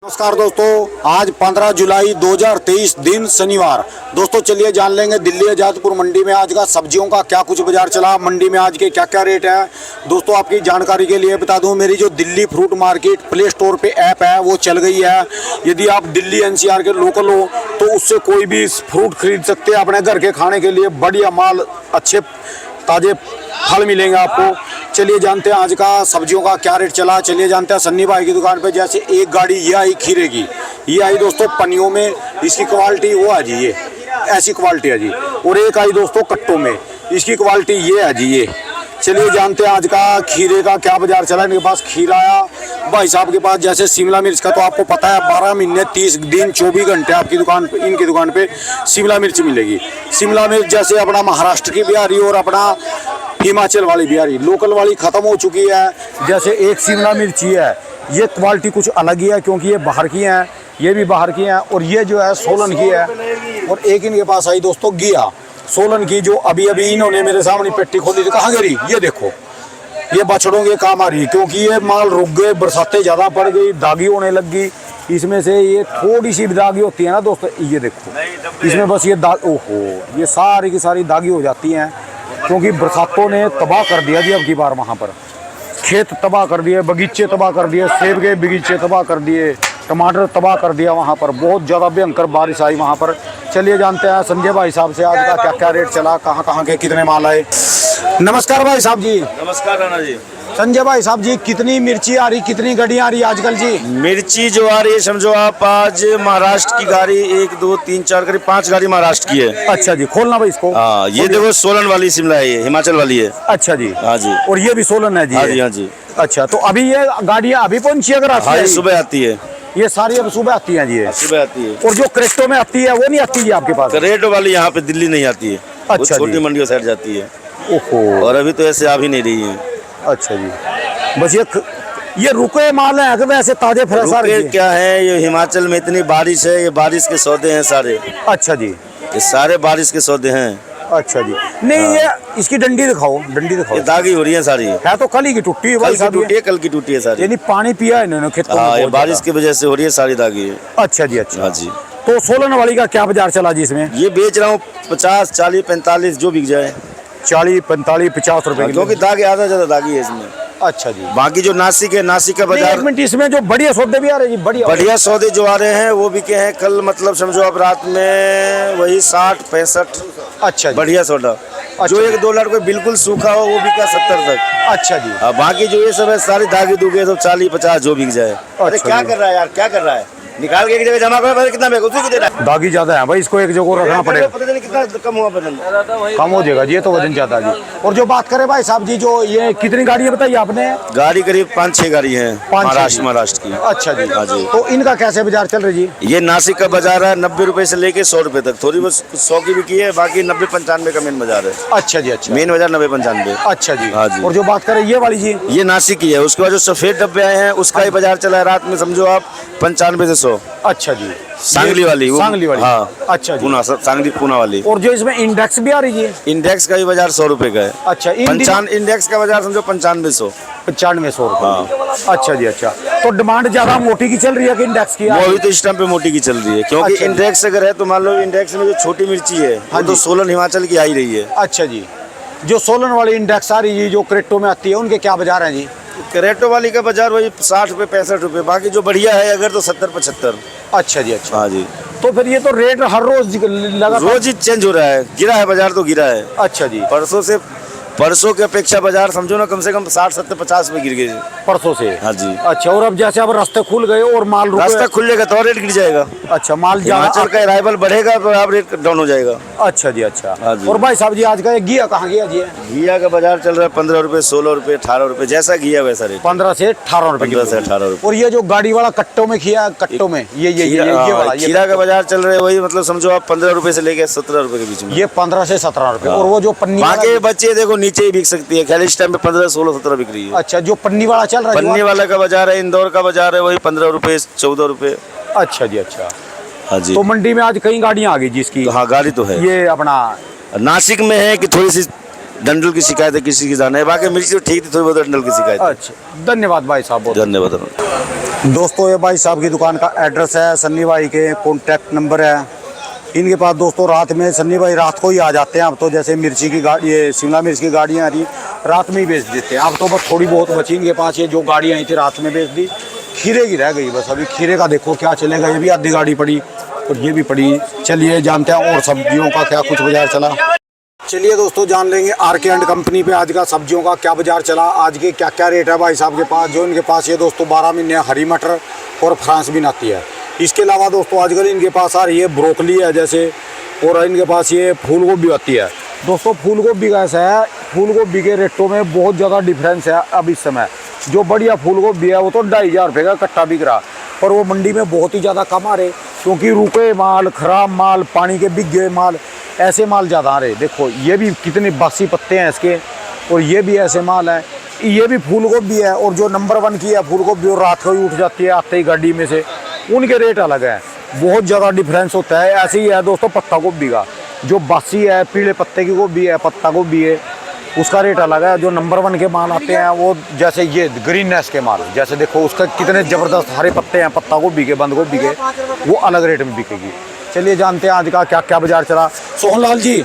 नमस्कार दोस्तों, आज 15 जुलाई 2023 दिन शनिवार। दोस्तों चलिए जान लेंगे दिल्ली आजादपुर मंडी में आज का सब्जियों का क्या कुछ बाजार चला, मंडी में आज के क्या क्या रेट है। दोस्तों आपकी जानकारी के लिए बता दूं, मेरी जो Delhi fruit market play store पे ऐप है वो चल गई है। यदि आप दिल्ली एनसीआर के लोकल हो तो उससे कोई भी फ्रूट खरीद सकते हैं अपने घर के खाने के लिए। बढ़िया माल, अच्छे ताजे फल मिलेंगे आपको। चलिए जानते हैं आज का सब्जियों का क्या रेट चला। चलिए जानते हैं सन्नी भाई की दुकान पे। जैसे एक गाड़ी ये आई खीरे की, ये आई दोस्तों पन्नियों में, इसकी क्वालिटी वो है जी, ये ऐसी क्वालिटी है जी। और एक आई दोस्तों कट्टों में, इसकी क्वालिटी ये है जी ये। चलिए जानते हैं आज का खीरे का क्या बाजार चला। इनके पास खीरा आया भाई साहब के पास। जैसे शिमला मिर्च का तो आपको पता है 12 महीने 30 दिन 24 घंटे आपकी दुकान पे, इनकी दुकान पे शिमला मिर्च मिलेगी। शिमला मिर्च जैसे अपना महाराष्ट्र की भी आ रही है और अपना हिमाचल वाली भी आ रही। लोकल वाली खत्म हो चुकी है। जैसे एक शिमला मिर्च ही है, ये क्वालिटी कुछ अलग ही है क्योंकि ये बाहर की हैं, ये भी बाहर की हैं। और ये जो है सोलन की है। और एक इनके पास आई दोस्तों घिया सोलन की, जो अभी अभी इन्होंने मेरे सामने पेटी खोली थी। कहाँ गिरी ये देखो, ये बछड़ों के काम आ रही है क्योंकि ये माल रुक गए, बरसातें ज़्यादा पड़ गई, दागी होने लग गई। इसमें से ये थोड़ी सी भी दागी होती है ना दोस्तों, ये देखो इसमें बस ये दाग, ओहो ये सारी की सारी दागी हो जाती हैं क्योंकि बरसातों ने तबाह कर दिया जी। अब की बार वहाँ पर खेत तबाह कर दिए, बगीचे तबाह कर दिए, सेब के बगीचे तबाह कर दिए, टमाटर तबाह कर दिया। वहाँ पर बहुत ज़्यादा भयंकर बारिश आई वहाँ पर। चलिए जानते हैं संजय भाई साहब से आज का क्या क्या रेट चला, कहाँ के कितने माल आए। नमस्कार भाई साहब जी। नमस्कार राणा जी। संजय भाई साहब जी, कितनी मिर्ची आ रही, कितनी गड्डियाँ आ रही आजकल जी? मिर्ची जो आ रही है समझो आप, आज महाराष्ट्र की गाड़ी 1 2 3 4 करीब 5 गाड़ी महाराष्ट्र की है। अच्छा जी, खोलना भाई इसको। हाँ ये देखो सोलन वाली शिमला है, ये हिमाचल वाली है। अच्छा जी, हाँ जी। और ये भी सोलन है जी? हाँ जी, हाँ जी। अच्छा, तो अभी ये गाड़ियाँ अभी पहुंची अगर आती है? सुबह आती है, ये सारी अब सुबह आती हैं जी? सुबह आती है। और जो क्रेस्टो में आती है वो नहीं आती जी आपके पास? रेट वाली यहाँ पे दिल्ली नहीं आती है। अच्छा, छोटी मंडियों साइड जाती है। ओहो, और अभी तो ऐसे आ भी नहीं रही है। अच्छा जी। बस ये रुके माल है कि वैसे ताजे फ्रेश आ रही है? क्या है, ये हिमाचल में इतनी बारिश है, ये बारिश के सौदे हैं सारे। अच्छा जी, ये सारे बारिश के सौदे हैं। अच्छा जी। नहीं ये इसकी डंडी दिखाओ, डंडी दिखाओ। ये दागी हो रही है सारी, है तो कल ही की टूटी है भाई साहब, कल की टूटी है सारी। यानी पानी पिया है इन्होंने खेतों में? हाँ, ये बारिश की वजह से हो रही है, सारी दागी है। अच्छा जी, अच्छा। हाँ जी। तो सोलन वाली का क्या बाजार चला जी इसमें? ये बेच रहा हूँ 50 40 45 जो बिक जाए। 40 45 50 रुपए किलो, क्योंकि दाग आधा ज्यादा दागी है इसमें। अच्छा जी। बाकी जो नासिक है, नासिक का नहीं, बाजार। एक मिनट, इसमें जो बढ़िया सौदे भी आ रहे हैं जी, बढ़िया सौदे जो आ रहे हैं वो बिके हैं कल, मतलब समझो आप रात में वही 60 65। अच्छा जी। बढ़िया सौदा। अच्छा। जो 1 2 कोई बिल्कुल सूखा हो वो बिका 70 तक। अच्छा जी। बाकी जो ये सब है सारी दागी दूगे तो 40 50 जो बिक जाए। अरे अच्छा क्या जी। कर रहा है यार, क्या कर रहा है? निकाल के एक जगह जमा कर, कितना बेचो उसको दे रहा है। दागी ज्यादा है भाई, इसको एक जगह रखना पड़ेगा। पता नहीं कितना कम हुआ वजन। कम हो जाएगा जी, ये तो वजन ज्यादा जी। और जो बात करें भाई साहब जी, जो ये कितनी गाड़ियाँ बताई आपने? गाड़ी करीब 5 6 गाड़ी है महाराष्ट्र की। अच्छा जी। हाँ जी। तो इनका कैसे बाजार चल रही जी? ये नासिक का बाजार है 90 रुपए से लेके 100 रुपए तक। थोड़ी बहुत 100 की बिकी है, बाकी 90 95 का मेन बाजार है। अच्छा जी, अच्छा। मेन बाजार 90 95। अच्छा जी। हाँ जी। और जो बात करें ये वाली जी? ये नासिक की है। उसके बाद जो सफेद डब्बे आए हैं उसका ही बाजार चला है रात में, समझो आप 95 से 100। अच्छा जी। सांगली वाली, सांगली वाली। हाँ। अच्छा जी। पूना, सांगली पूना वाली। और जो इसमें इंडेक्स भी आ रही है? इंडेक्स का भी बाजार 100 रुपए का है। अच्छा, इंडेक्स का बाजार समझो 95 100। 95 100 रुपए। अच्छा जी, अच्छा। तो डिमांड ज्यादा मोटी की चल रही है कि इंडेक्स की? वो अभी तो इस टाइम पे मोटी की चल रही है क्योंकि अच्छा। इंडेक्स अगर है तो मान लो इंडेक्स में जो छोटी मिर्ची है वो तो सोलन हिमाचल की आ ही रही है। अच्छा जी। जो सोलन वाली इंडेक्स आ रही है जो क्रेटो में आती है, उनके क्या बाजार हैं जी? करेटो वाली का बाजार वही 60 रुपए 65 रुपए। बाकी जो बढ़िया है अगर तो 70 75। अच्छा जी, अच्छा। हाँ जी। तो फिर ये तो रेट हर रोज लगा, रोज ही चेंज हो रहा है, गिरा है बाजार तो गिरा है। अच्छा जी। परसों के अपेक्षा बाजार समझो ना कम से कम 60 70 50 में गिर गए परसों से? हाँ जी। अच्छा, और अब जैसे अब रास्ते खुल गए और माल रास्ता खुलेगा तो और रेट गिर जाएगा। अच्छा, माल हिमाचल का अराइवल बढ़ेगा तो आप रेट डाउन हो जाएगा। अच्छा जी, अच्छा। हाँ जी। और भाई साहब जी आज का घिया कहाँ गया जी? घिया का बाजार चल रहा है 15 रुपए 16 रुपए 18 रुपए, जैसा घिया वैसा रेट। 15 से 18 रुपए। 15 से 18 रुपए। और ये जो गाड़ी वाला कट्टों में खिया, कट्टों में ये वाला खीरा का बाजार चल रहा है वही, मतलब समझो आप 15 रुपए से लेके 17 रुपए के बीच में। ये 15 से 17 रुपए। और वो जो पन्नी बाकी बच्चे देखो नीचे ही बिक सकती है, खाली इस टाइम पे 15 16 17 बिक रही है। अच्छा, जो पन्नी वाला चल रहा है? पन्नी वाला का बाजार है, इंदौर का बाजार है वही 15 रुपए 14 रुपए। अच्छा जी, अच्छा। हाँ जी। तो मंडी में आज कई गाड़ियाँ आ गई जिसकी? हाँ गाड़ी तो है। ये अपना नासिक में है कि थोड़ी सी डंडल की शिकायत है किसी की जाना है, बाकी मिर्ची तो ठीक थी, थोड़ी बहुत डंडल की शिकायत है। अच्छा, धन्यवाद भाई साहब, बहुत धन्यवाद। दोस्तों ये भाई साहब की दुकान का एड्रेस है, सन्नी भाई के कॉन्टैक्ट नंबर है इनके पास। दोस्तों रात में सन्नी भाई रात को ही आ जाते हैं। अब तो जैसे मिर्ची की गाड़ी, ये शिमला मिर्च की गाड़ियाँ आ रही रात में ही बेच देते हैं। अब तो बस थोड़ी बहुत बची इनके पास, ये जो गाड़ियाँ आई थी रात में बेच दी। खीरे की रह गई बस अभी, खीरे का देखो क्या चलेगा, ये भी आधी गाड़ी पड़ी और ये भी पड़ी। चलिए जानते हैं और सब्जियों का क्या कुछ बाजार चला। चलिए दोस्तों जान लेंगे आर.के. एंड कंपनी पे आज का सब्जियों का क्या बाजार चला, आज के क्या क्या रेट है भाई साहब के पास। जो इनके पास ये दोस्तों 12 महीने हरी मटर और फ्रांस बीन आती है। इसके अलावा दोस्तों आजकल इनके पास आ रही है ब्रोकली है जैसे, और इनके पास ये फूल गोभी आती है। दोस्तों फूल गोभी का ऐसा है, फूल गोभी के रेटों में बहुत ज़्यादा डिफरेंस है अब इस समय। जो बढ़िया फूल गोभी है वो तो 2500 रुपये का कट्टा बिक रहा, पर वो मंडी में बहुत ही ज़्यादा कम आ रहे, क्योंकि रुके माल, ख़राब माल, पानी के बिक गए माल, ऐसे माल ज़्यादा आ रहे। देखो ये भी कितने बासी पत्ते हैं इसके, और ये भी ऐसे माल है। ये भी फूल गोभी है, और जो नंबर 1 की है फूल गोभी, और रात को ही उठ जाती है आते ही गाड़ी में से, उनके रेट अलग है, बहुत ज़्यादा डिफरेंस होता है। ऐसे ही है दोस्तों पत्ता गोभी का, जो बासी है पीले पत्ते की गोभी है, पत्ता गोभी है, उसका रेट अलग है। जो नंबर 1 के माल आते हैं वो जैसे ये ग्रीननेस के माल, जैसे देखो उसका कितने ज़बरदस्त हरे पत्ते हैं पत्ता गोभी के, बंद गोभी के, वो अलग रेट में बिकेगी। चलिए जानते हैं आज का क्या क्या बाजार चला। सोहनलाल जी,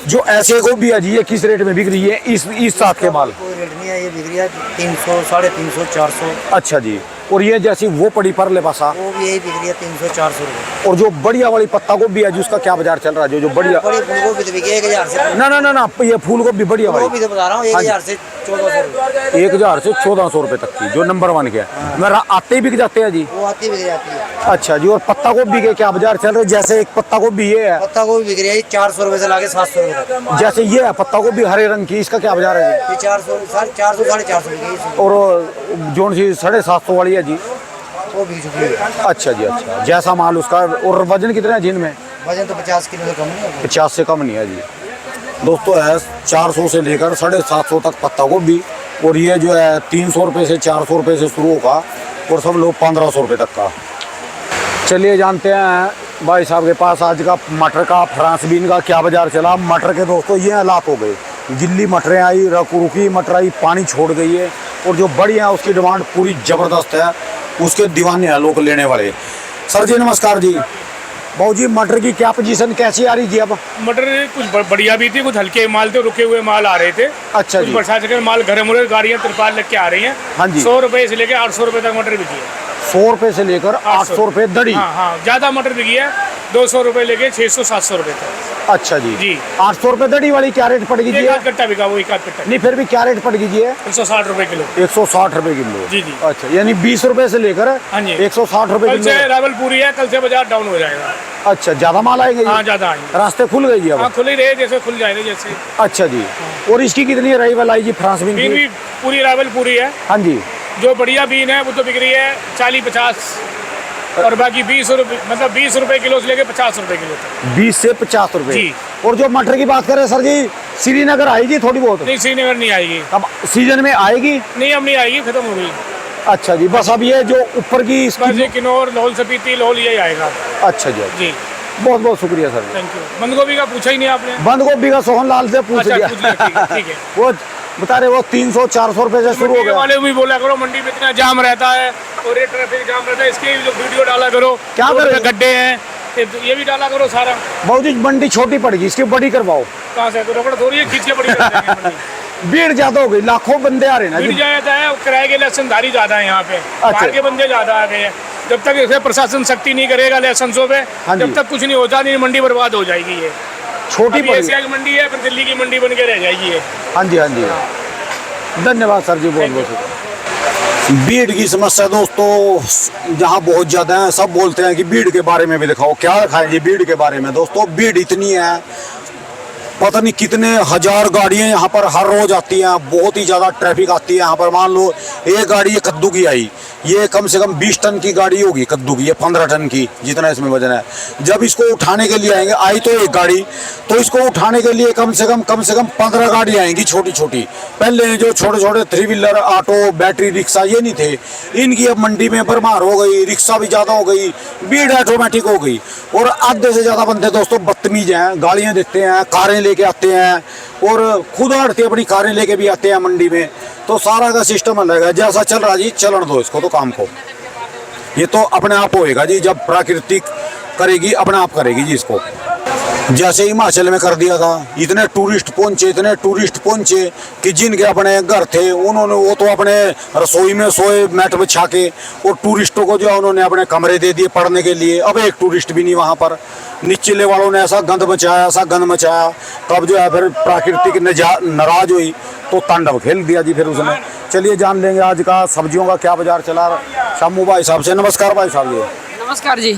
जो ऐसे गोभी है जी ये किस रेट में बिक रही है इस साथ के माल? कोई रेट नहीं है, ये बिक रही है 300, 350, 400। अच्छा जी, और ये जैसी वो पड़ी परले पासा, वो भी यही बिक रही है 300, 400 रुपये। और जो बढ़िया वाली पत्ता गोभी है जिसका क्या बाजार चल रहा है? जो बढ़िया बड़ी फूल गोभी तो बिकी 1000 से। ना ये फूल गोभी बढ़िया वो वाली भी तो बता रहा हूँ 1000 से 1400 रुपये। 1000 से 1400 रुपये तक की, जो नंबर 1 के है। मैं आते ही बिक जाते हैं जी। वो आती बिक जाती है। अच्छा जी, और पत्ता गोभी के क्या बाजार चल रहे? जैसे एक पत्ता गोभी ये है, पत्ता गोभी बिक रही है 400 रुपये से लाके 700 रुपये तक। जैसे ये है पत्ता गोभी हरे रंग की, इसका क्या बाजार है जी? ये 400, 450, 450 रुपये। और जो सी 750 वाली है जी, वो बिक चुकी है। अच्छा जी, अच्छा जैसा माल उसका। और वजन कितना है जिनमें? वजन तो 50 किलो से कम नहीं है। 50 से कम नहीं है जी। दोस्तों है 400 से लेकर 750 तक पत्ता गोभी, और ये जो है 300 रुपये से 400 रुपये से शुरू होगा, और सब लोग 1500 रुपये तक का। चलिए जानते हैं भाई साहब के पास आज का मटर का, फ्रांस बीन का क्या बाजार चला। मटर के दोस्तों ये हालात हो गए, गिल्ली मटरें आई, रुकी मटर आई, पानी छोड़ गई है, और जो बढ़िया है उसकी डिमांड पूरी ज़बरदस्त है, उसके दीवाने हैं लोग लेने वाले। सर जी नमस्कार जी। भाऊ जी मटर की क्या पोजीशन कैसी आ रही थी अब? मटर कुछ बढ़िया भी थी, कुछ हल्के माल थे, रुके हुए माल आ रहे थे। अच्छा कुछ जी, बरसात के माल घरे मुरे गाड़ियाँ तिरपाल लग के आ रही हैं। हाँ जी। 100 रुपये से लेके 800 रुपये तक मटर बिकी है। 100 रुपये से लेकर 800 रुपये दड़ी। हाँ, ज़्यादा मटर बिकी है, 200 रुपये लेके 600, 700 रुपये तक। अच्छा जी जी। 800 रुपये दड़ी वाली क्या रेट पड़ेगी जी? एक आध कट्टा बिका, वो एक आध कट्टा। नहीं फिर भी क्या रेट पड़ेगी जी? 160 रुपये किलो। 160 रुपये किलो। जी जी। अच्छा, यानी 20 रुपये से लेकर हाँ जी। 160 रुपये कल से किलो। रावल पूरी है, कल से बाजार डाउन हो जाएगा। अच्छा, ज्यादा माल आएगा हाँ जी? ज़्यादा आएंगे। रास्ते खुल गई जी हाँ अब? खुल ही रहे, जैसे खुल जाएंगे जैसे। अच्छा जी, और इसकी कितनी अराइवल आई जी फ्रांस बीन बीन की? भी पूरी रावल पूरी है। हाँ जी, जो बढ़िया बीन है वो तो बिक रही है 40-50, और बाकी 20 रुपये, मतलब 20 रुपये किलो से लेके 50 रुपये किलो तक। 20 से 50 रुपये। जी। और जो मटर की बात करें सर जी, श्रीनगर आएगी थोड़ी बहुत? नहीं, श्रीनगर नहीं आएगी। अब सीजन में आएगी? नहीं, अब नहीं आएगी, खत्म हो गई। अच्छा जी, बस अब ये जो ऊपर की बस इसकी। ये किन्नौर, लाहौल स्पीति, लाहौल यही आएगा। अच्छा जी, जी, बहुत बहुत शुक्रिया सर जी। Thank you. बंद गोभी का पूछा ही नहीं आपने। बंद गोभी का सोहनलाल से पूछ अच्छा, लिया। पूछ लिया, ठीक है, ठीक है। वो बता रहे वो 300-400 रुपये से शुरू हो मंडी गया। वाले भी बोला करो मंडी में इतना जाम रहता है और ये ट्रैफिक जाम रहता है, इसके जो वीडियो डाला करो। क्या रोड करें? पे गड्ढे हैं, ये भी डाला करो सारा। बहुत जी मंडी छोटी पड़ेगी, इसकी बड़ी करवाओ। कहाँ से तो रबड़ थोड़ी है, खींच के बड़ी कर देंगे मंडी। भीड़ ज्यादा हो गई, लाखों बंदे आ रहे हैं ना भीड़ जी। जाता है, किराए के लहसनधारी ज्यादा है यहाँ पे, बाहर के बंदे ज्यादा आ गए हैं। जब तक इसे प्रशासन सख्ती नहीं करेगा लहसनों पे, हाँ जी। जब तक कुछ नहीं होता, नहीं मंडी बर्बाद हो जाएगी। ये छोटी अभी पड़ेगी। एशिया की मंडी है, फिर दिल्ली की मंडी बन के रह जाएगी ये। हाँ जी, हाँ जी, धन्यवाद सर जी, बहुत बहुत शुक्रिया। भीड़ की समस्या दोस्तों यहाँ बहुत ज़्यादा है। सब बोलते हैं कि भीड़ के बारे में भी दिखाओ, क्या दिखाएं जी भीड़ के बारे में। दोस्तों भीड़ इतनी है, पता नहीं कितने हजार गाड़ियाँ यहाँ पर हर रोज आती हैं, बहुत ही ज़्यादा ट्रैफिक आती है यहाँ पर। मान लो एक गाड़ी ये कद्दू की आई, ये कम से कम 20 टन की गाड़ी होगी कद्दू की, ये 15 टन की जितना इसमें वजन है। जब इसको उठाने के लिए आएंगे, आई तो एक गाड़ी, तो इसको उठाने के लिए कम से कम 15 गाड़ी आएंगी छोटी छोटी। पहले जो छोटे छोटे 3 व्हीलर ऑटो बैटरी रिक्शा ये नहीं थे, इनकी अब मंडी में भरमार हो गई, रिक्शा भी ज़्यादा हो गई, भीड़ ऑटोमेटिक हो गई। और आधे से ज़्यादा बंदे दोस्तों बदतमीज हैं, गाड़ियाँ देते हैं, कारें लेके आते हैं और खुद आड़ते अपनी कारें लेके भी आते हैं मंडी में। तो सारा का सिस्टम अलग है, जैसा चल रहा जी चलन दो इसको तो काम को, ये तो अपने आप होएगा जी, जब प्राकृतिक करेगी अपने आप करेगी जी इसको। जैसे हिमाचल में कर दिया था, इतने टूरिस्ट पहुंचे कि जिनके अपने घर थे उन्होंने वो तो अपने रसोई में सोए मैट बिछा के, और टूरिस्टों को जो है उन्होंने अपने कमरे दे दिए पढ़ने के लिए। अब एक टूरिस्ट भी नहीं वहाँ पर, निचले वालों ने ऐसा गंद मचाया, तब जो है फिर प्राकृतिक नाराज हुई तो तांडव खेल दिया जी फिर उसने। चलिए जान लेंगे आज का सब्जियों का क्या बाजार चला शामू भाई साहब से। नमस्कार भाई साहब जी। नमस्कार जी।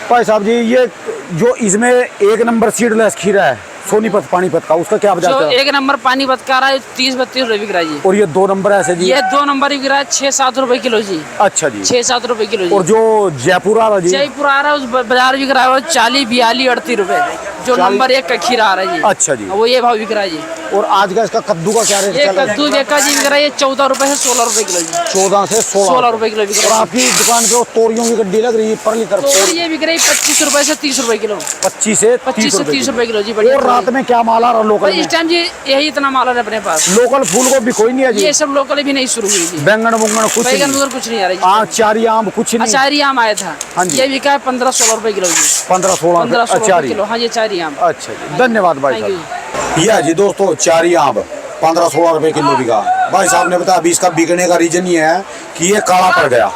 भाई साहब जी, ये जो इसमें 1 नंबर सीडलेस खीरा है सोनीपत पानीपत का, उसका क्या बाजार जो चला? 1 नंबर पानीपत का रहा है 30-32 रुपए बिक रहा है जी। और ये 2 नंबर ऐसे जी? ये 2 नंबर बिक रहा है 6-7 रुपए किलो जी। अच्छा जी, 6-7 रुपए किलो जी। और जो जयपुर आ रहा जी? जयपुर आ रहा है उस बाजार बिक रहा है वो 40, 42, 38 रुपए। जो 40 नंबर 1 का खीरा आ रहा है जी। अच्छा जी, वो ये भाव बिक रहा है जी। और आज का इसका कद्दू का क्या रेट ये चल रहा है? कद्दू का जी बिक रहा है ये 14 रुपए से 16 रुपए किलो जी। 14 से 16 रुपए किलो बिक और रहा है। आपकी दुकान पे वो तोरियों की गड्डी लग रही है परली तरफ? तो ये बिक रही है 25 रुपए से 30 रुपए किलो। 25 से 30 रुपए किलो जी। और रात में क्या माल आ रहा लोकल इस टाइम जी यही इतना माल है अपने पास। लोकल फूल को भी कोई नहीं है जी? ये सब लोकल भी नहीं शुरू हुई जी। बैंगन बुंगन कुछ बैगन नहीं? वगैरह कुछ नहीं आ रहा आम चारी आम कुछ नहीं? अचारी आम आया था। हाँ जी। ये बिका है 15-16 रुपए किलो जी। 15-16 रुपए किलो। हाँ ये चारी आम। अच्छा जी, धन्यवाद भाई थैंक साहब। यह जी दोस्तों चारी आम 15-16 रुपए किलो बिका। भाई साहब ने बताया अभी इसका बिकने का रीजन ये है कि ये काला पड़ गया,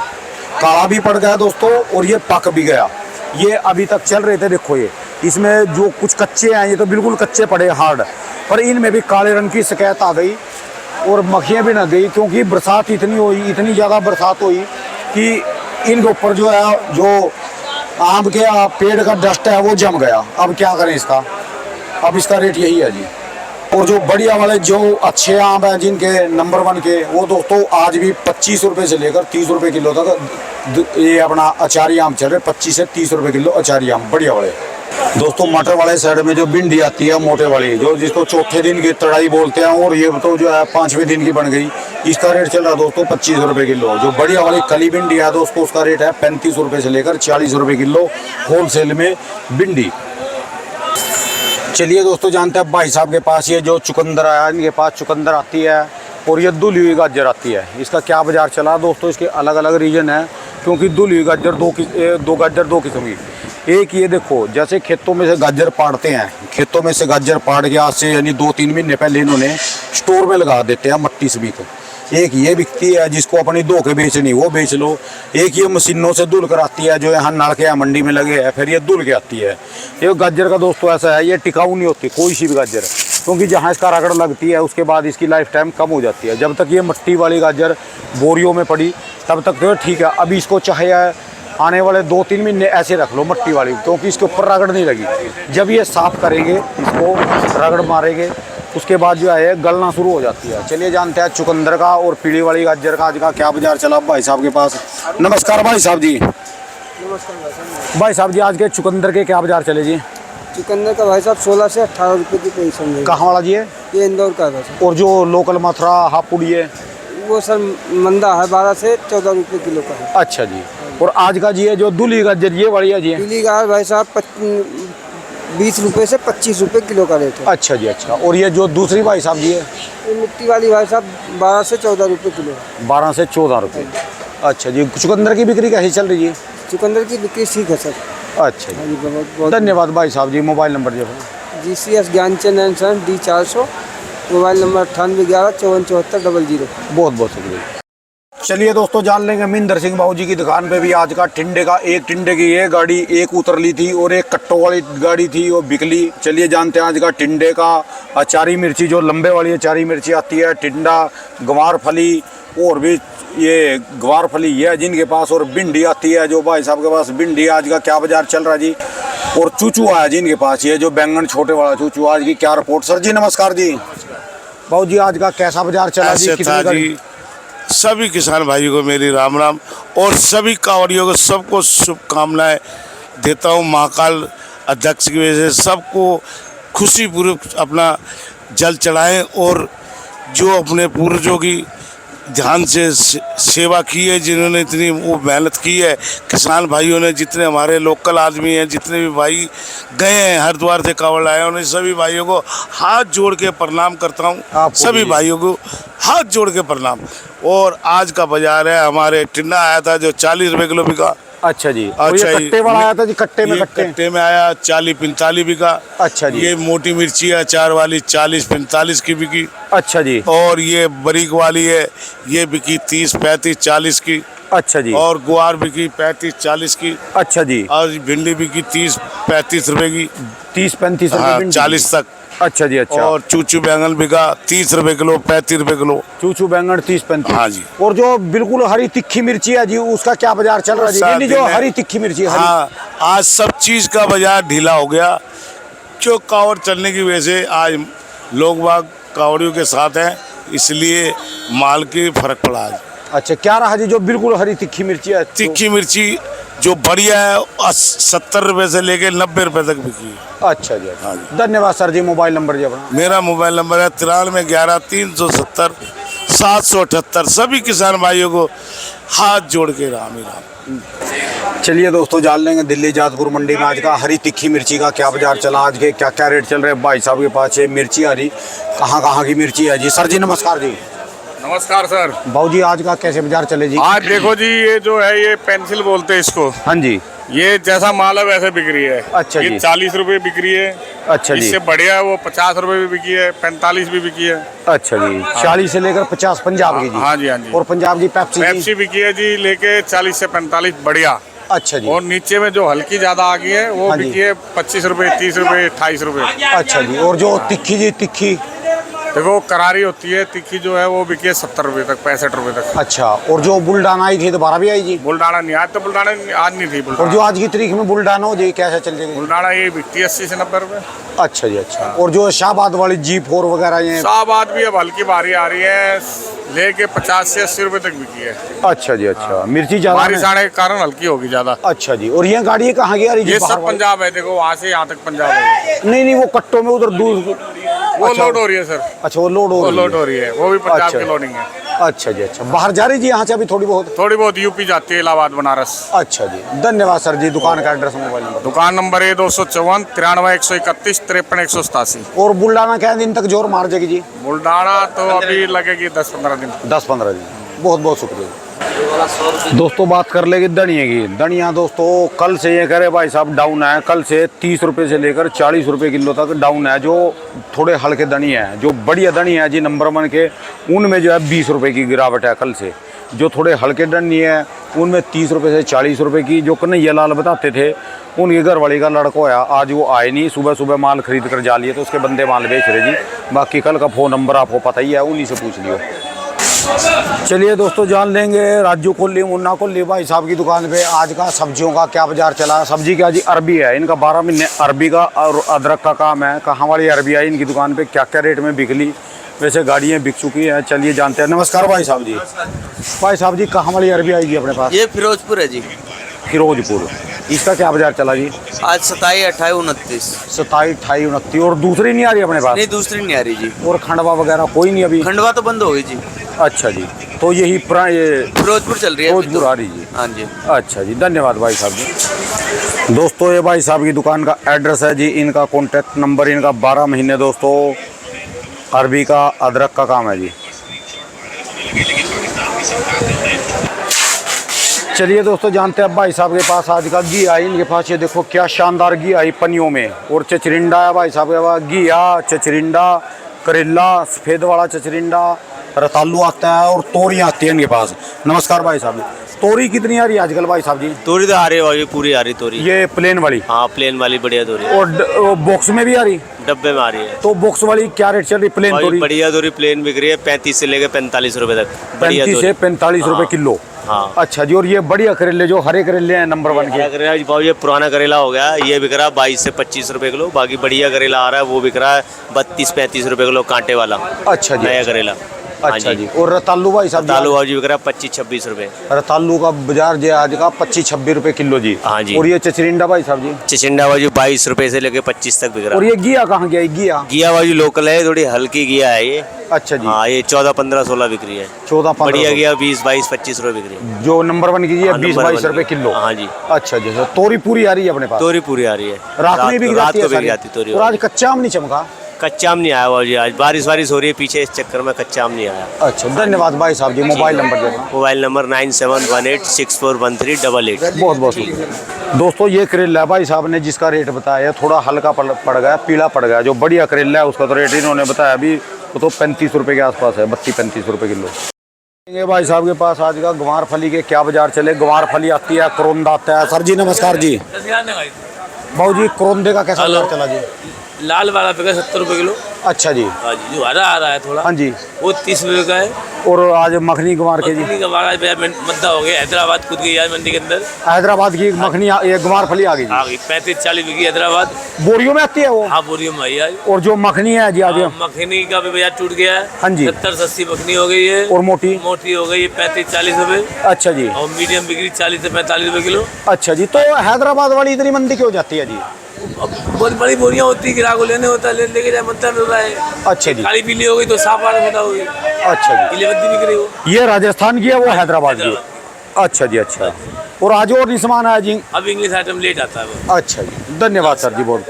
काला भी पड़ गया दोस्तों, और ये पक भी गया। ये अभी तक चल रहे थे, देखो ये इसमें जो कुछ कच्चे हैं ये तो बिल्कुल कच्चे पड़े हार्ड, पर इनमें भी काले रंग की शिकायत आ गई और मक्खियाँ भी न गई, क्योंकि बरसात इतनी ज़्यादा बरसात हुई कि इनके ऊपर जो है जो आम के पेड़ का डस्ट है वो जम गया। अब क्या करें इसका, अब इसका रेट यही है जी। और जो बढ़िया वाले जो अच्छे आम हैं जिनके नंबर 1 के, वो दोस्तों आज भी 25 रुपये से लेकर 30 रुपये किलो तक ये अपना अचारी आम चल रहे, 25 से 30 रुपये किलो अचारी आम बढ़िया वाले। दोस्तों मटर वाले साइड में जो भिंडी आती है मोटे वाली, जो जिसको चौथे दिन की तड़ाई बोलते हैं, और ये तो जो है 5वें दिन की बन गई, इसका रेट चल रहा है दोस्तों 25 रुपये किलो। जो बढ़िया वाली कली भिंडी है दोस्तों उसका रेट है 35 रुपये से लेकर 40 रुपये किलो होलसेल में भिंडी। चलिए दोस्तों जानते हैं भाई साहब के पास ये जो चुकंदर आया, इनके पास चुकंदर आती है और ये धुली हुई गाजर आती है। इसका क्या बाजार चला दोस्तों, इसके अलग अलग रीजन है, क्योंकि धुली हुई गाजर दो किस्म की। एक ये देखो, जैसे खेतों में से गाजर पाड़ते हैं, खेतों में से गाजर पाड़ के आज से यानी 2-3 महीने पहले इन्होंने स्टोर में लगा देते हैं मट्टी से भी। एक ये बिकती है जिसको अपनी धो के बेचनी वो बेच लो। एक ये मशीनों से धुल कर आती है जो यहाँ नाड़ के मंडी में लगे है, फिर ये धुल के आती है। ये गाजर का दोस्तों ऐसा है, ये टिकाऊ नहीं होती कोई सी भी गाजर, क्योंकि जहाँ इसका रगड़ लगती है उसके बाद इसकी लाइफ टाइम कम हो जाती है। जब तक ये मट्टी वाली गाजर बोरियों में पड़ी तब तक तो ठीक है। अभी इसको चाहे आने वाले 2-3 महीने ऐसे रख लो मट्टी वाली, क्योंकि इसके ऊपर रगड़ नहीं लगी। जब ये साफ़ करेंगे, इसको रगड़ मारेंगे, उसके बाद जो है गलना शुरू हो जाती है। चलिए जानते हैं चुकंदर का और पीली वाली गाजर का आज का क्या बाजार चला भाई साहब के पास। नमस्कार भाई साहब जी। नमस्कार भाई साहब जी आज के चुकंदर के क्या बाजार चले जी? चुकंदर का भाई साहब 16 से 18 रुपए की पोजीशन है। कहाँ वाला जी है? ये इंदौर का है भाई साहब। और जो लोकल मथुरा हापुड़ी है वो सर मंदा है, 12 से 14 रुपए किलो का है। अच्छा जी। और आज का जी है जो दूली गाजर ये बढ़िया जी है? पीली का है भाई साहब 20 रुपए से 25 रुपए किलो का रेट है। अच्छा जी अच्छा। और ये जो दूसरी भाई साहब जी है? ये मिट्टी वाली भाई साहब 12 से 14 रुपए किलो। 12 से 14 रुपये। अच्छा जी। चुकंदर की बिक्री कैसी चल रही है? चुकंदर की बिक्री ठीक है सर। अच्छा हाँ जी, जी, बहुत धन्यवाद भाई साहब जी। मोबाइल नंबर जो है? GCS Gyanchand and son D400, mobile number 9811547400। बहुत बहुत शुक्रिया। चलिए दोस्तों जान लेंगे मिंदर सिंह बाबू जी की दुकान पे भी आज का टिंडे का, एक टिंडे की ये गाड़ी एक उतर ली थी और एक कट्टों वाली गाड़ी थी वो बिकली। चलिए जानते हैं आज का टिंडे का। अचारी मिर्ची जो लंबे वाली अचारी मिर्ची आती है, टिंडा, गंवार फली और भी ये गंवार फली ये है जिनके पास, और भिंडी आती है जो भाई साहब के पास भिंडी। आज का क्या बाजार चल रहा है जी? और चूचू आया जिनके पास, ये जो बैंगन छोटे वाला चूचू। आज की क्या रिपोर्ट? सर जी नमस्कार जी। बाबू जी आज का कैसा बाजार चला जी? ऐसे था जी सभी किसान भाइयों को मेरी राम राम और सभी कांवड़ियों को सबको शुभकामनाएं देता हूँ। महाकाल अध्यक्ष की वजह से सबको खुशीपूर्वक अपना जल चढ़ाएं और जो अपने पूर्वजों की ध्यान से सेवा की है, जिन्होंने इतनी वो मेहनत की है, किसान भाइयों ने, जितने हमारे लोकल आदमी हैं, जितने भी भाई गए हैं हरिद्वार से कांवड़ आए, उन्हें सभी भाइयों को हाथ जोड़ के प्रणाम करता हूँ। सभी भाइयों को हाथ जोड़ के प्रणाम। और आज का बाजार है, हमारे टिन्ना आया था जो 40 रुपये किलो बिका। अच्छा जी। अच्छा, ये कट्टे वाला आया था जी, कट्टे में कट्टे में आया 40-45 बिका। अच्छा जी। ये मोटी मिर्ची है अचार वाली 40-45 की बिकी। अच्छा जी। और ये बारीक वाली है, ये बिकी 30-35-40 की। अच्छा जी। और गुआर बिकी 35-40 की। अच्छा जी। और भिंडी बिकी 30-35 रुपए की। 30-35 हाँ, रुपए 40 तक। अच्छा जी। अच्छा। और चूचू बैंगन बिका 30 रुपए किलो, 35 रुपए किलो। चूचू बैंगन 30-35। हाँ जी। और जो बिल्कुल हरी तिखी मिर्ची है जी, उसका क्या बाजार चल रहा है जी? नहीं, जो हरी तिखी मिर्ची है। हाँ, आज सब चीज का बाजार ढीला हो गया, क्यों कांवड़ चलने की वजह से। आज लोग बाग कांवड़ियों के साथ हैं, इसलिए माल की फर्क पड़ा आज। अच्छा, क्या रहा जी जो बिल्कुल हरी तिखी मिर्ची है? तिखी मिर्ची जो बढ़िया है 70 रुपए से लेके 90 रुपए तक बिकी है। अच्छा जी। हाँ जी। धन्यवाद सर जी। मोबाइल नंबर जी अपना? मेरा मोबाइल नंबर है 93 11 370 778। सभी किसान भाइयों को हाथ जोड़ के राम ही राम। चलिए दोस्तों, जान लेंगे दिल्ली जादपुर मंडी में आज का हरी तिखी मिर्ची का क्या बाजार चला, आज के क्या क्या रेट चल रहे हैं। भाई साहब के पास है मिर्ची हरी, कहाँ की मिर्ची है जी? सर जी नमस्कार जी। नमस्कार सर। भाऊ जी आज का कैसे बाजार चले जी? आज देखो जी, ये जो है ये पेंसिल बोलते हैं इसको। हाँ जी। ये जैसा माल है वैसे बिक रही है। अच्छा ये जी। 40 रुपए बिक रही है। अच्छा जी। इससे बढ़िया है वो 50 रुपए भी बिकी है, 45 भी बिकी है। अच्छा जी। 40 से लेकर 50 पंजाब की जी? हाँ जी, हाँ जी। और पंजाब की पेप्सी पेप्सी बिकी है जी लेके 40 से 45 बढ़िया। अच्छा जी। और नीचे में जो हल्की ज्यादा आ गई है वो हाँ जी। बिकी है 25 रुपए, 30 रुपए, 28 रुपए। अच्छा जी। और जो तिखी जी, तिखी देखो करारी होती है, तिखी जो है वो बिकी है 70 रुपए तक, 65 रुपए तक। अच्छा। और जो बुलडाना आई थी दोबारा भी आई जी? बुलडाना नहीं, आज तो बुलडाना आज नहीं थी और बुलडाना। जो आज की तारीख में बुलडाना हो जी कैसे चल जाएगी? बुलडाना ये बिकती है 80 से 90 रुपए। अच्छा जी। अच्छा। और जो शाहबाद वाली G4 वगैरह ये? शाहबाद भी अब हल्की बारी आ रही है, लेके 50 से 80 रुपए तक बिकी है। अच्छा जी। अच्छा। मिर्ची ज्यादा बारिश है? आने के कारण हल्की होगी ज्यादा। अच्छा जी। और ये गाड़ी कहाँ की आ रही है? ये सब पंजाब है, देखो वहाँ से यहाँ तक पंजाब है। नहीं, वो कट्टों में उधर दूर वो अच्छा। लोड हो रही है सर। अच्छा, वो लोड वो लोड हो रही है, वो भी पंजाब अच्छा। की लोडिंग है। अच्छा जी। अच्छा। बाहर जा रही जी यहाँ से अभी थोड़ी बहुत? यूपी जाती है, इलाहाबाद, बनारस। अच्छा जी। धन्यवाद सर जी। दुकान का एड्रेस, मोबाइल नंबर? दुकान नंबर है 254 93 131 53 187। और बुलडाना क्या दिन तक जोर मार जाएगी जी? बुलडाना तो अभी लगेगी 10-15 दिन। 10-15 दिन। बहुत बहुत शुक्रिया दोस्तों। बात कर लेंगे धनिया की। धनिया दोस्तों कल से ये करे भाई साहब डाउन है, कल से 30 रुपये से लेकर 40 रुपये किलो तक डाउन है। जो थोड़े हल्के धनिया है, जो बढ़िया धनिया है जी नंबर 1 के, उनमें जो है 20 रुपये की गिरावट है कल से। जो थोड़े हल्के धनिया है उनमें 30 रुपये से 40 रुपये की। जो कन्हैया लाल बताते थे उनके घरवाली का लड़का होया, आज वो आए नहीं, सुबह सुबह माल खरीद कर जा लिए तो उसके बंदे माल बेच रहे जी। बाकी कल का फ़ोन नंबर आपको पता ही है, उन्हीं से पूछ लियो। चलिए दोस्तों, जान लेंगे राजू कोल्ली, मुन्ना कोल्ली भाई साहब की दुकान पे आज का सब्जियों का क्या बाजार चला। सब्जी क्या जी? अरबी है, इनका 12 महीने अरबी का और अदरक का काम है। कहाँ वाली अरबी आई इनकी दुकान पे, क्या क्या रेट में बिकली, वैसे गाड़ियाँ बिक चुकी हैं। चलिए जानते हैं। नमस्कार भाई साहब जी। भाई साहब जी कहाँ वाली अरबी आई जी अपने पास? ये फिरोजपुर है जी। फिरोजपुर। इसका क्या बाजार चला जी? आज 27, 28, 29। 27, 28, 29। और दूसरी नहीं आ रही अपने पास? नहीं, दूसरी नहीं आ रही जी। और खंडवा वगैरह कोई नहीं अभी? खंडवा तो बंद हो गई जी। अच्छा जी। तो यही ये फिरोजपुर चल रही है। फिरोजपुर आ रही जी। हाँ जी। अच्छा जी। धन्यवाद भाई साहब जी। दोस्तों ये भाई साहब की दुकान का एड्रेस है जी, इनका कॉन्टैक्ट नंबर, इनका 12 महीने दोस्तों अरबी का अदरक का काम है जी। चलिए दोस्तों जानते हैं भाई साहब के पास आज का घी आई। इनके पास ये देखो क्या शानदार घी आई पनियों में। और चचरिंडा है भाई साहब के पास, घिया, चचरिंडा, करेला, सफ़ेद वाला चचरिंडा, रतालू आता है और तोरी आती है इनके पास। नमस्कार भाई साहब। तोरी कितनी आ रही है आजकल भाई साहब जी? तोरी तो आ रही है भाई, पूरी आ रही तोरी। ये प्लेन वाली? हाँ, प्लेन वाली बढ़िया तोरी। और बॉक्स में भी आ रही? डब्बे में आ रही है। तो बॉक्स वाली क्या रेट चल रही? प्लेन तोरी बढ़िया तोरी प्लेन बिक रही है 35 से लेकर 45 रुपए तक। 35 से 45 रुपए किलो। हाँ। अच्छा जी। और ये बढ़िया करेले जो हरे करेले हैं नंबर 1 के? करेला भाव ये पुराना करेला हो गया, ये बिक रहा है 22 से 25 रुपए किलो। बाकी बढ़िया करेला आ रहा है वो बिक रहा है 32-35 रुपए किलो, कांटे वाला। अच्छा जी। नया करेला। अच्छा जी। जी। और रतालू भाई साहब तालू भाजी बिक रहा है 25-26 रुपए। रतालू का बाजार जो है आज का 25-26 रुपए किलो जी। हाँ जी। और ये चचरिंडा भाई साहब जी। चिचिंडा भाजी 22 रुपए से लेके 25 तक बिक रहा और है। ये घिया कहाँ गया, घिया? घिया भाजी लोकल है, थोड़ी हल्की घिया है ये। अच्छा जी। हाँ, ये 14-15-16 बिक रही है। 14-15 बढ़िया घिया 20-22-25 रुपए बिक रही है। जो नंबर 1 की है हाँ, 20-22 नंबर रुपए वन। किलो। हाँ जी। अच्छा जी। तो तोरी पूरी आ रही है अपने पास? तोरी पूरी आ रही है। रात में बिक रात जाती है को बिक सारी? जाती तोरी। और आज कच्चा आम नहीं चमका? कच्चा आम नहीं आया भाजी, आज बारिश हो रही है पीछे, इस चक्कर में कच्चा आम नहीं आया। अच्छा, धन्यवाद भाई साहब जी। मोबाइल नंबर देना। Mobile number 9718641388। बहुत बहुत शुक्रिया। दोस्तों ये करेला है भाई साहब ने जिसका रेट बताया थोड़ा हल्का पड़ गया, पीला पड़ गया। जो बढ़िया करेला है उसका तो रेट इन्होंने बताया अभी वो तो 35 रुपए के आसपास है, 32-35 रुपए किलो। ये भाई साहब के पास आज का गंवार फली के क्या बाजार चले। गंवार फली आती है, करोंदा आता है। सर जी नमस्कार जी। भाऊ जी करोंदे का कैसा बाजार चला जी? लाल वाला पे 70 रुपए किलो। अच्छा जी। हाँ जी, जो हरा आ रहा है थोड़ा, हाँ जी, वो 30 रुपए का है। और आज मखनी गंवार के जी? मखनी का वाला मद्दा हो गया, हैदराबाद कूद गई आज मंडी के अंदर। हैदराबाद की मखनी ये गंवार फली आ गई जी। आ गई 35-40 बिकी हैदराबाद। बोरियों में आती है वो? हाँ, बोरियों में आई आज। और जो मखनी है जी आज मखनी का भी बाजार टूट गया है। हाँ जी। 70-80 मखनी हो गई है। और मोटी? मोटी हो गई है 35-40 रुपए। अच्छा जी। और मीडियम बिक्री 40 से 45 रुपए किलो। अच्छा जी। तो हैदराबाद वाली इतनी मंदी क्यों जाती है जी? अब बहुत बड़ी बोरियां होती है, ग्राहक को लेने होता है, लेके जाए मंदिर मिल रहा है। अच्छा जी। काली पीली हो गई तो साफ वाला होता होगी। अच्छा जी। पीली बत्ती बिक रही हो। ये राजस्थान की है, वो हैदराबाद की? अच्छा जी। अच्छा। और आज और नहीं सामान आया जी? अब इंग्लिश आइटम लेट आता है वो। अच्छा जी, धन्यवाद सर जी बहुत।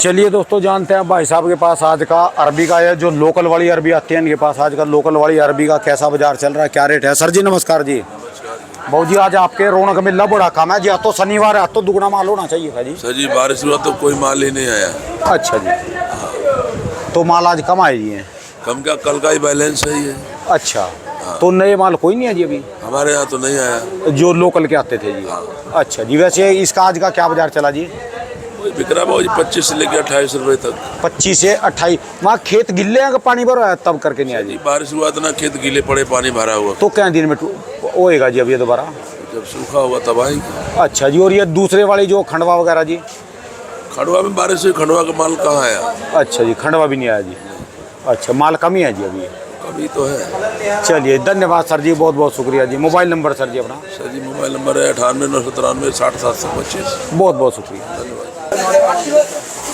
चलिए दोस्तों जानते हैं भाई साहब के पास आज का अरबी का है, जो लोकल वाली अरबी आती है इनके पास आज का लोकल वाली अरबी का कैसा बाजार चल रहा है, क्या रेट है? सर जी नमस्कार जी। भाऊ जी आज आपके रौनक मिलना बड़ा कम है जी। आज तो शनिवार है, आज तो दुगना माल होना चाहिए था जी। सर जी बारिश हुआ तो कोई माल ही नहीं आया। अच्छा जी। तो माल आज कम आए जी हैं? कम का कल का ही बैलेंस है ये। अच्छा। तो नए माल कोई नहीं है जी अभी? हमारे यहाँ तो नहीं आया। जो लोकल के आते थे जी। अच्छा जी। वैसे इसका आज का क्या बाजार चला जी? वही बिक रहा भाई 25 से लेकर 28 रुपए तक। 25 से 28। वहाँ खेत गिल्ले हैं, पानी भरा है तब करके नहीं आया जी? बारिश हुआ तो ना खेत गीले पड़े, पानी भरा हुआ। तो क्या दिन में होएगा जी अब ये दोबारा? जब सूखा हुआ तब आएगा। अच्छा जी। और ये दूसरे वाली जो खंडवा वगैरह जी? खंडवा में बारिश हुई, खंडवा का माल कहाँ आया? अच्छा जी, खंडवा भी नहीं आया जी। अच्छा, माल कम ही है जी अभी? अभी तो है। चलिए धन्यवाद सर जी, बहुत बहुत शुक्रिया जी। मोबाइल नंबर सर जी अपना? सर जी मोबाइल नंबर है 98-993-60-725। बहुत बहुत शुक्रिया।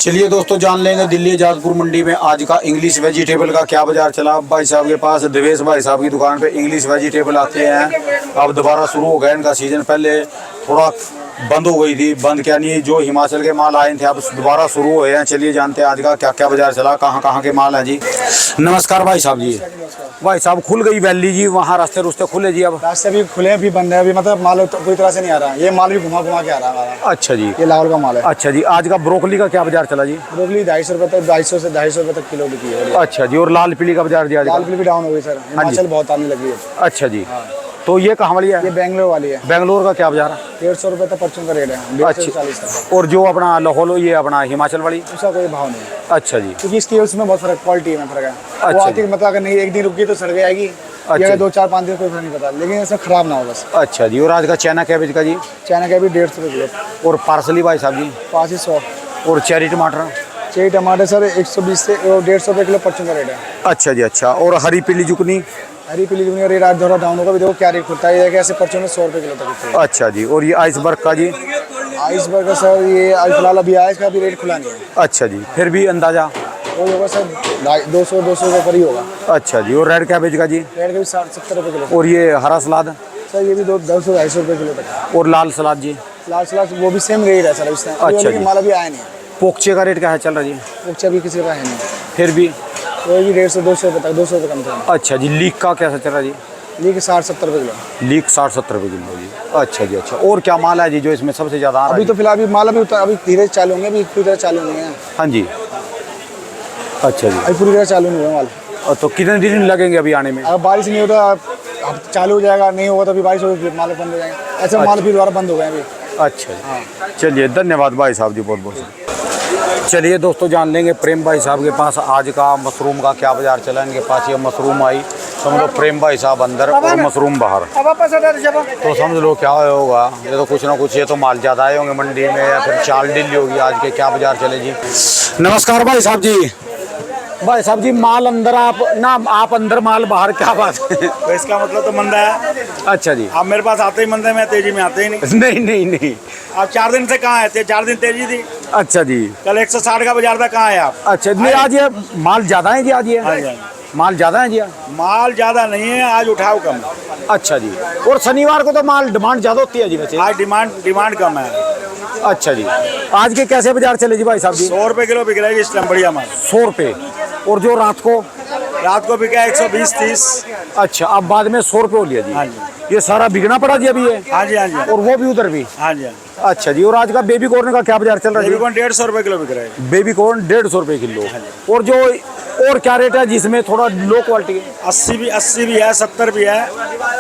चलिए दोस्तों जान लेंगे दिल्ली आजादपुर मंडी में आज का इंग्लिश वेजिटेबल का क्या बाजार चला। भाई साहब के पास देवेश भाई साहब की दुकान पे इंग्लिश वेजिटेबल आते हैं। अब दोबारा शुरू हो गया इनका सीजन, पहले थोड़ा बंद हो गई थी। बंद क्या नहीं, जो हिमाचल के माल आए थे अब दोबारा शुरू हुए हैं। चलिए जानते हैं आज का क्या क्या बाजार चला, कहाँ कहाँ के माल है जी। नमस्कार भाई साहब जी। भाई साहब खुल गई वैली जी, वहाँ रास्ते रुस्ते खुले जी? अब रास्ते अभी खुले हैं, अभी बंद है। अभी मतलब माल तो पूरी तरह से नहीं आ रहा है। ये माल भी घुमा घुमा के आ रहा है हमारा। अच्छा जी। ये लाहौल का माल है। अच्छा जी। आज का ब्रोकली का क्या बाजार चला जी? ब्रोकली 250 रुपये तक, 250 से 250 रुपये तक किलो बिकी है। अच्छा जी। और लाल पीली का बाजार जी? लाल पीली भी डाउन हो गई सर, हिमाचल बहुत आने लगी है। अच्छा जी। तो ये कहाँ वाली है? ये बेंगलोर वाली है। बेंगलोर का क्या बाजार है? 150 रुपये तक परचून का रेट है। 140 तक। और जो अपना लाहौल ये अपना हिमाचल वाली? उसका कोई भाव नहीं। अच्छा जी। क्योंकि इसकी उसमें बहुत फर्क, क्वालिटी में फर्क है। अच्छा वो आती मतलब अगर नहीं एक दिन रुकी तो सड़ जाएगी। अच्छा। 2-4-5 दिन कोई फर्क नहीं पता, लेकिन इसमें खराब ना हो बस। अच्छा जी। और आज का चाइना कैबेज का जी? चाइना का भी 150 रुपये किलो। और पार्सली भाई साहब जी? 500। और चेरी टमाटर? चेरी टमाटर सर 120 से 150 रुपये किलो परचून का रेट है। अच्छा जी। अच्छा। और हरी पीली जुकनी? हरी पीली जुकनी का रेट आज थोड़ा डाउन होगा। भी देखो क्या रेट खुलता है, ऐसे परचून में 100 रुपये किलो तक। अच्छा जी। और ये आइसबर्ग का जी? आइसबर्ग का सर ये आज फिलहाल अभी आया, इसका भी रेट खुला नहीं है। अच्छा जी। फिर भी अंदाजा? वो होगा सर 200 के ऊपर ही होगा। अच्छा जी। और रेड कैबेज का जी? रेट का भी 60-70 रुपये किलो। और ये हरा सलाद? सर ये भी 200-250 रुपये किलो तक। और लाल सलाद जी? लाल सलाद वो भी सेम रेट है सर इसमें। अच्छा जी। माल अभी आया नहीं है। पोक्चे का रेट क्या है चल रहा जी? पोक्चा भी किसी का है नहीं। फिर भी? वो भी 150-200 रुपये तक, 200 रुपये कम था। अच्छा जी। लीक का कैसा चल रहा जी? लीक 60-70 रुपये किलो। लीक 60-70 रुपये किलो जी। अच्छा जी। अच्छा। और क्या माल है जी जो इसमें सबसे ज़्यादा आ रहा है? अभी तो फिलहाल अभी माल अभी धीरे चालू होंगे, अभी पूरी तरह चालू नहीं है। हाँ जी। अच्छा जी। अभी पूरी तरह चालू नहीं हुआ माल। तो कितने दिन लगेंगे अभी आने में? अगर बारिश नहीं होता अब चालू हो जाएगा, नहीं होगा तो अभी बारिश होगी, माल बंद हो जाएंगे। ऐसे माल फिर दोबारा बंद हो गए अभी। अच्छा जी। चलिए धन्यवाद भाई साहब जी, बहुत बहुत। चलिए दोस्तों जान लेंगे प्रेम भाई साहब के पास आज का मशरूम का क्या बाजार चला। इनके पास ये मशरूम आई, समझ लो प्रेम भाई साहब अंदर और मशरूम बाहर, तो समझ लो क्या होगा। ये तो कुछ ना कुछ, ये तो माल ज़्यादा आए होंगे मंडी में या फिर चाल ढीली होगी। आज के क्या बाजार चले जी? नमस्कार भाई साहब जी। भाई साहब जी माल अंदर आप अंदर माल बाहर, क्या बात है? तो इसका मतलब तो मंदा है। अच्छा जी। आप मेरे पास आते ही मंदे में, तेजी में आते ही नहीं। नहीं नहीं नहीं। आप 4 दिन से कहाँ आए थे? 4 दिन तेजी थी। अच्छा जी। कल 160 का बाजार था, कहाँ है आप? अच्छा नहीं, आज ये माल ज्यादा है जी, आज ये हाँ जी। माल ज्यादा है जी। माल ज्यादा नहीं है, आज उठाव कम। अच्छा जी। और शनिवार को तो माल डिमांड ज्यादा होती है जी वैसे। आज डिमांड कम है। अच्छा जी। आज के कैसे बाजार चले जी भाई साहब जी? 100 रुपए किलो बिक रहा है इस टाइम बढ़िया माल। 100 रुपए। और जो रात को बिका 120-30। अच्छा, अब बाद में 100 रुपए हो लिया जी। हाँ जी। ये सारा बिकना पड़ा जी अभी ये? हाँ जी हाँ जी। और वो भी उधर भी? हाँ जी। अच्छा जी। और आज का बेबी कॉर्न का क्या बाजार चल रहा है? बेबी कॉर्न 150 रुपए किलो बिक रहा है। बेबी कॉर्न 150 रुपए किलो। और जो और क्या रेट है जिसमें थोड़ा लो क्वालिटी है? 80 भी है, 70 भी है,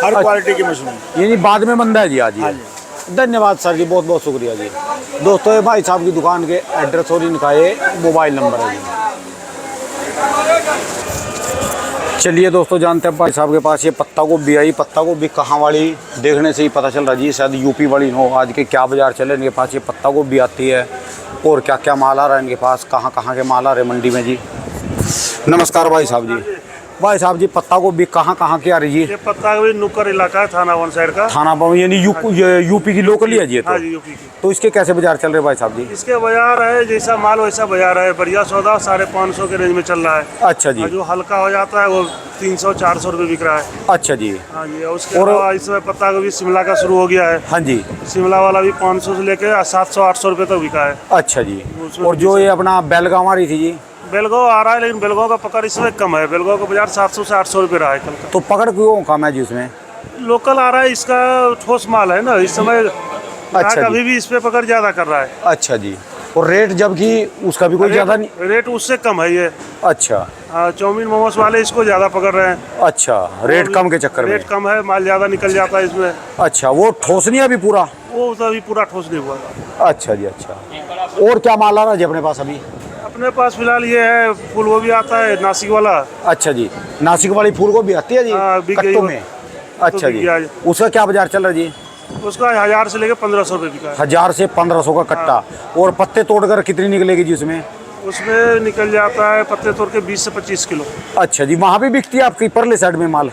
हर क्वालिटी की मछली। यानी बाद में मंदा है जी आज हाँ ये। जी। धन्यवाद सर जी, बहुत बहुत शुक्रिया जी। दोस्तों ये भाई साहब की दुकान के एड्रेस और इनका ये मोबाइल नंबर है जी। चलिए दोस्तों, जानते हैं भाई साहब के पास ये पत्ता गोभी आई। पत्ता गोभी कहाँ वाली देखने से ही पता चल रहा जी, शायद यूपी वाली हो। आज के क्या बाजार चले इनके पास ये पत्ता गोभी आती है, और क्या क्या माल आ रहा है इनके पास, कहाँ कहाँ के माल आ रहे मंडी में जी। नमस्कार भाई साहब जी। भाई साहब जी पत्ता गोभी कहाँ कहाँ की आ रही है? ये पत्ता गोभी नुक्कर इलाका है, थाना वन साइड का। थाना पाऊ यानी यूपी की लोकल ही है जी ये तो? हाँ जी, यूपी की। तो इसके कैसे बाजार चल रहे भाई साहब जी? इसके बाजार है जैसा माल वैसा बाजार है। बढ़िया सौदा 550 के रेंज में चल रहा है। अच्छा जी। और जो हल्का हो जाता है वो 300-400 रुपये बिक रहा है। अच्छा जी। हाँ जी। उसके अलावा इस समय पत्ता गोभी शिमला का शुरू हो गया है। हाँ जी। शिमला वाला भी 500 से लेके 700-800 रुपये तक बिका है। अच्छा जी। और जो ये अपना बेलगांव आ रही थी जी? बेलगांव आ रहा है, लेकिन बेलगांव का पकड़ इसमें कम है। बेलगांव का बाजार 700 से 800 रुपये रहा है कल का। तो पकड़ क्यों कम है जी उसमें? लोकल आ रहा है, इसका ठोस माल है ना इस समय। अच्छा अभी भी इस पे पकड़ ज्यादा कर रहा है। अच्छा जी। और रेट जबकि उसका भी कोई ज्यादा नहीं? रेट उससे कम है ये। अच्छा। चाउमीन मोमोस वाले इसको ज्यादा पकड़ रहे हैं। अच्छा, रेट कम के चक्कर में? रेट कम है, माल ज्यादा निकल जाता है इसमें। अच्छा, वो ठोस नहीं है अभी पूरा? वो तो अभी पूरा ठोस नहीं हुआ। अच्छा जी। अच्छा, और क्या माल आ रहा है जी अपने पास अभी? अपने पास फिलहाल ये है, फूल गोभी आता है नासिक वाला। अच्छा जी। नासिक वाली फूल गोभी आती है जी कट्टों में? अच्छा जी। उसका क्या बाजार चल रहा है जी? उसका 1000 से लेकर 1500 रुपये बिका है। 1000 से 1500 का कट्टा। और पत्ते तोड़कर कितनी निकलेगी जी उसमें? उसमें निकल जाता है पत्ते तोड़ के 20 से 25 किलो। अच्छा जी। वहाँ भी बिकती है आपकी परले साइड में माल?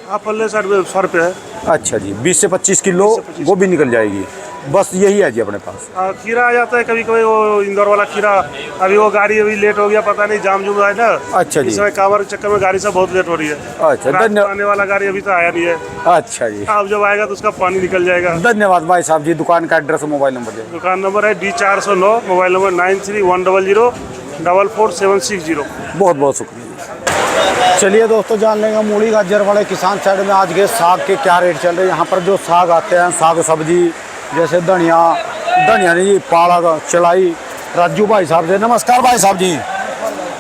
हाँ, पल्ले साइड में 100 रुपये है। अच्छा जी। 20 से 25 किलो गोभी निकल जाएगी, बस यही है जी अपने पास। खीरा आ जाता है कभी कभी, वो इंदौर वाला खीरा। अभी वो गाड़ी अभी लेट हो गया, पता नहीं जाम जुम है ना। अच्छा जी। इस समय कांवर के चक्कर में गाड़ी सब बहुत लेट हो रही है। अच्छा, धन्यवाद। आने वाला गाड़ी अभी तो आया नहीं है। अच्छा जी। अब जब आएगा तो उसका पानी निकल जाएगा। धन्यवाद भाई साहब जी। दुकान का एड्रेस और मोबाइल नंबर दे। दुकान नंबर है D409, मोबाइल नंबर 9310044760। बहुत बहुत शुक्रिया। चलिए दोस्तों, जान लेंगे मूली गाजर वाले किसान साइड में आज के साग के क्या रेट चल रहे हैं। यहाँ पर जो साग आते हैं, साग सब्जी जैसे धनिया नहीं जी, पालक, चलाई। राजू भाई साहब से नमस्कार भाई साहब जी।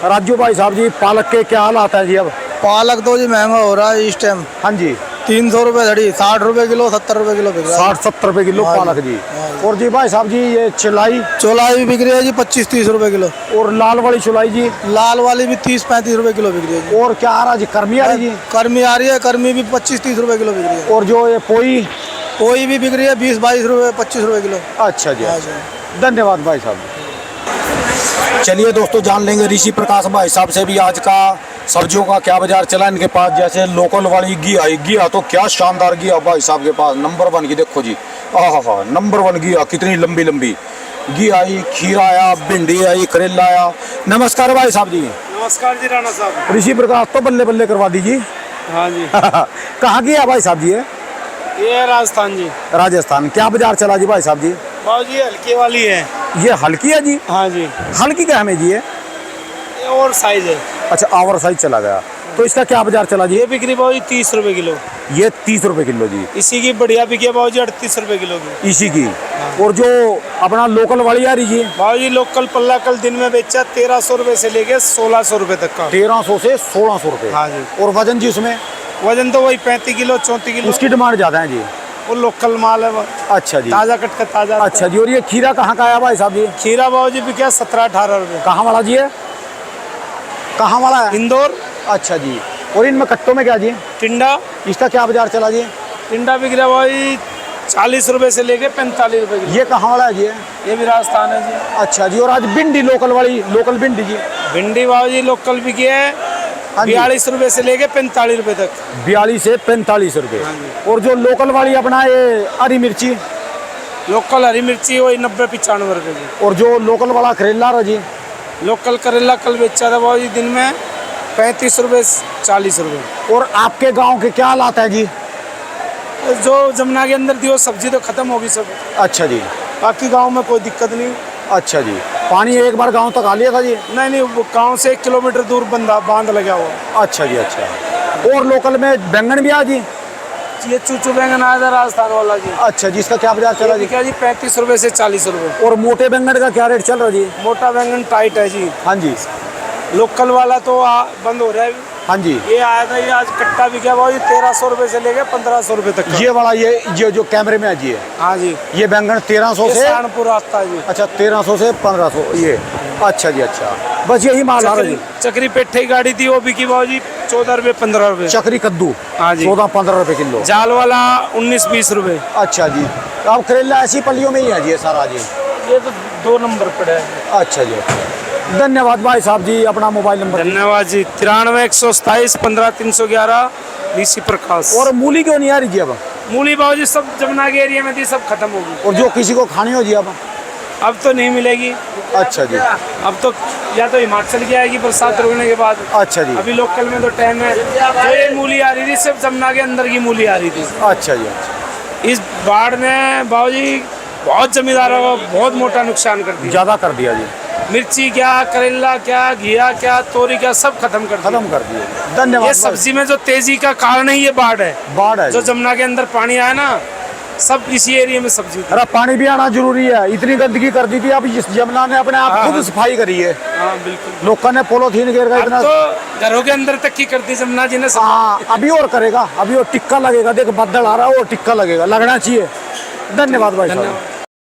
राजू भाई साहब जी, पालक के क्या हाल आता है जी अब? पालक तो जी महंगा हो रहा है इस टाइम। हाँ जी। 300 रुपये धड़ी, 60 रुपये किलो, 70 रुपये किलो बिक रहा है। 60-70 रुपये किलो पालक जी। और जी भाई साहब जी ये चलाई? चौलाई भी बिक रही है जी 25-30 रुपये किलो। और लाल वाली चौलाई जी? लाल वाली भी 30-35 रुपये किलो बिक रही है जी। और क्या आ रहा जी? कर्मी आ रही जी? कर्मी आ रही है, कर्मी भी 25-30 रुपये किलो बिक रही है। और जो ये पोई? पोई भी बिक रही है 20-22 रुपये, 25 रुपये किलो। अच्छा जी। धन्यवाद भाई साहब। चलिए दोस्तों, जान लेंगे ऋषि प्रकाश भाई साहब से भी आज का सब्जियों का क्या बाजार चला इनके पास। जैसे लोकल वाली घी आई, घी तो क्या शानदार घी भाई साहब के पास, नंबर 1 की। देखो जी, हाँ, नंबर 1 घी कितनी लंबी लंबी घी आई। खीरा आया, भिंडी आई, करेला आया। नमस्कार भाई साहब जी। नमस्कार जी राणा साहब। ऋषि प्रकाश तो बल्ले बल्ले करवा दीजिए। हाँ जी। कहाँ की है भाई साहब जी? ये राजस्थान जी। राजस्थान। क्या बाजार चला जी भाई साहब जी? बाबू जी हल्की वाली है। ये हल्की है जी? हाँ जी। हल्की क्या हमें जी? ये और साइज है। अच्छा, ओवर साइज चला गया। तो इसका क्या बाजार चला जी? ये बिक्री बाबू जी 30 रुपये किलो। ये 30 रुपये किलो जी। इसी की बढ़िया बिकी है बाबू जी 38 रुपये किलो की। इसी की। और जो अपना लोकल वाली आ रही जी? बाबू जी लोकल पल्ला कल दिन में बेचा 1300 रुपये से लेके 1600 रुपये तक का। 1300 से 1600 रुपये। हाँ जी। और वजन जी उसमें? वजन तो वही 35 किलो 34 किलो। उसकी डिमांड ज़्यादा है जी? वो लोकल माल है वो। अच्छा जी। ताज़ा कट का ताज़ा। अच्छा जी। और ये खीरा कहाँ का आया भाई साहब जी? खीरा बाबू जी बिका 17-18 रुपये। कहाँ वाला जी है? कहाँ वाला है? इंदौर। अच्छा जी। और इनमें कट्टों में क्या जी? टिंडा। इसका क्या बाजार चला जी? टिंडा बिक रहा भाई 40 रुपए से लेके 45 रुपए किलो। ये कहाँ वाला है जी? ये भी राजस्थान है जी। अच्छा जी। और आज भिंडी लोकल वाली, लोकल भिंडी जी? भिंडी बाबू जी लोकल बिकी है हाँ जी। 42 रुपए से लेके 45 रुपए तक। 42 से 45 रुपए। और जो लोकल वाली अपना ये हरी मिर्ची? लोकल हरी मिर्ची वही 90-95 रुपए की। और जो लोकल वाला करेला रहा जी? लोकल करेला कल बेचा था बाबू जी दिन में 35 रुपए 40 रुपए। और आपके गांव के क्या हालात है जी? जो जमुना के अंदर थी वो सब्जी तो खत्म होगी सब। अच्छा जी। बाकी गांव में कोई दिक्कत नहीं। अच्छा जी। पानी एक बार गांव तक आ लिया था जी? नहीं वो गांव से 1 किलोमीटर दूर बांध लगा हुआ। अच्छा जी। अच्छा। और लोकल में बैंगन भी आ जी? ये चूचू बैंगन आया था राजस्थान वाला जी। अच्छा जी। इसका क्या बाजार चला जी? क्या जी 35 रुपए से 40 रुपए। और मोटे बैंगन का क्या रेट चल रहा जी? मोटा बैंगन टाइट है जी। हाँ जी। लोकल वाला तो बंद हो रहा है। हाँ जी। ये आया था, ये आज कट्टा भी क्या भाई 1300 रुपए से लेके 1500 रुपए तक का। ये वाला ये जो कैमरे में है जी है? हाँ जी। ये बैंगन 1300 से सहारनपुर आता है जी। अच्छा 1300 से 1500 ये। अच्छा जी। अच्छा। बस यही माल आ रहा जी? चक्री पेठे की गाड़ी थी वो बिकी भाव जी 14 रुपए 15 रुपए। चक्री कद्दू? हाँ जी। 14-15 रुपए किलो। जाल वाला 19-20 रुपए। अच्छा जी। अब करेला ऐसी पलियों में ही है जी ये सारा जी? ये तो 2 नंबर पड़ा है। अच्छा जी। धन्यवाद भाई साहब जी। अपना मोबाइल नंबर? धन्यवाद जी। 93 127 15 311 ऋषि प्रकाश। और मूली क्यों नहीं आ रही जी अब? मूली बाबू जी सब जमुना के एरिया में थी, सब खत्म होगी। और जो किसी को खानी हो जी अब तो नहीं मिलेगी। अच्छा जी। अब तो या तो हिमाचल की आएगी बरसात रुकने के बाद। अच्छा जी। अभी लोकल में तो टाइम है। जो ये मूली आ रही थी सिर्फ जमुना के अंदर की मूली आ रही थी। अच्छा जी। अच्छा। इस बाढ़ ने बाबू जी बहुत जमींदारों को बहुत मोटा नुकसान कर दिया। ज़्यादा कर दिया जी। मिर्ची क्या, करेला क्या, घिया क्या, तोरी क्या, सब खत्म कर दिए। धन्यवाद। ये सब्जी में जो तेजी का कारण है ये बाढ़ है। बाढ़ है जो जमुना के अंदर पानी आया ना, सब इसी एरिया में सब्जी थी। अरे पानी भी आना जरूरी है। इतनी गंदगी कर दी थी, अब इस जमुना ने अपने आप खुद सफाई करी है। हाँ बिल्कुल। लोगों ने पोलोथीन घेर का इतना तो घरों के अंदर तक की करती जमुना जी ने। हाँ अभी और करेगा। अभी और टिक्का लगेगा। देख बदल आ रहा है, और टिक्का लगेगा, लगना चाहिए। धन्यवाद भाई साहब।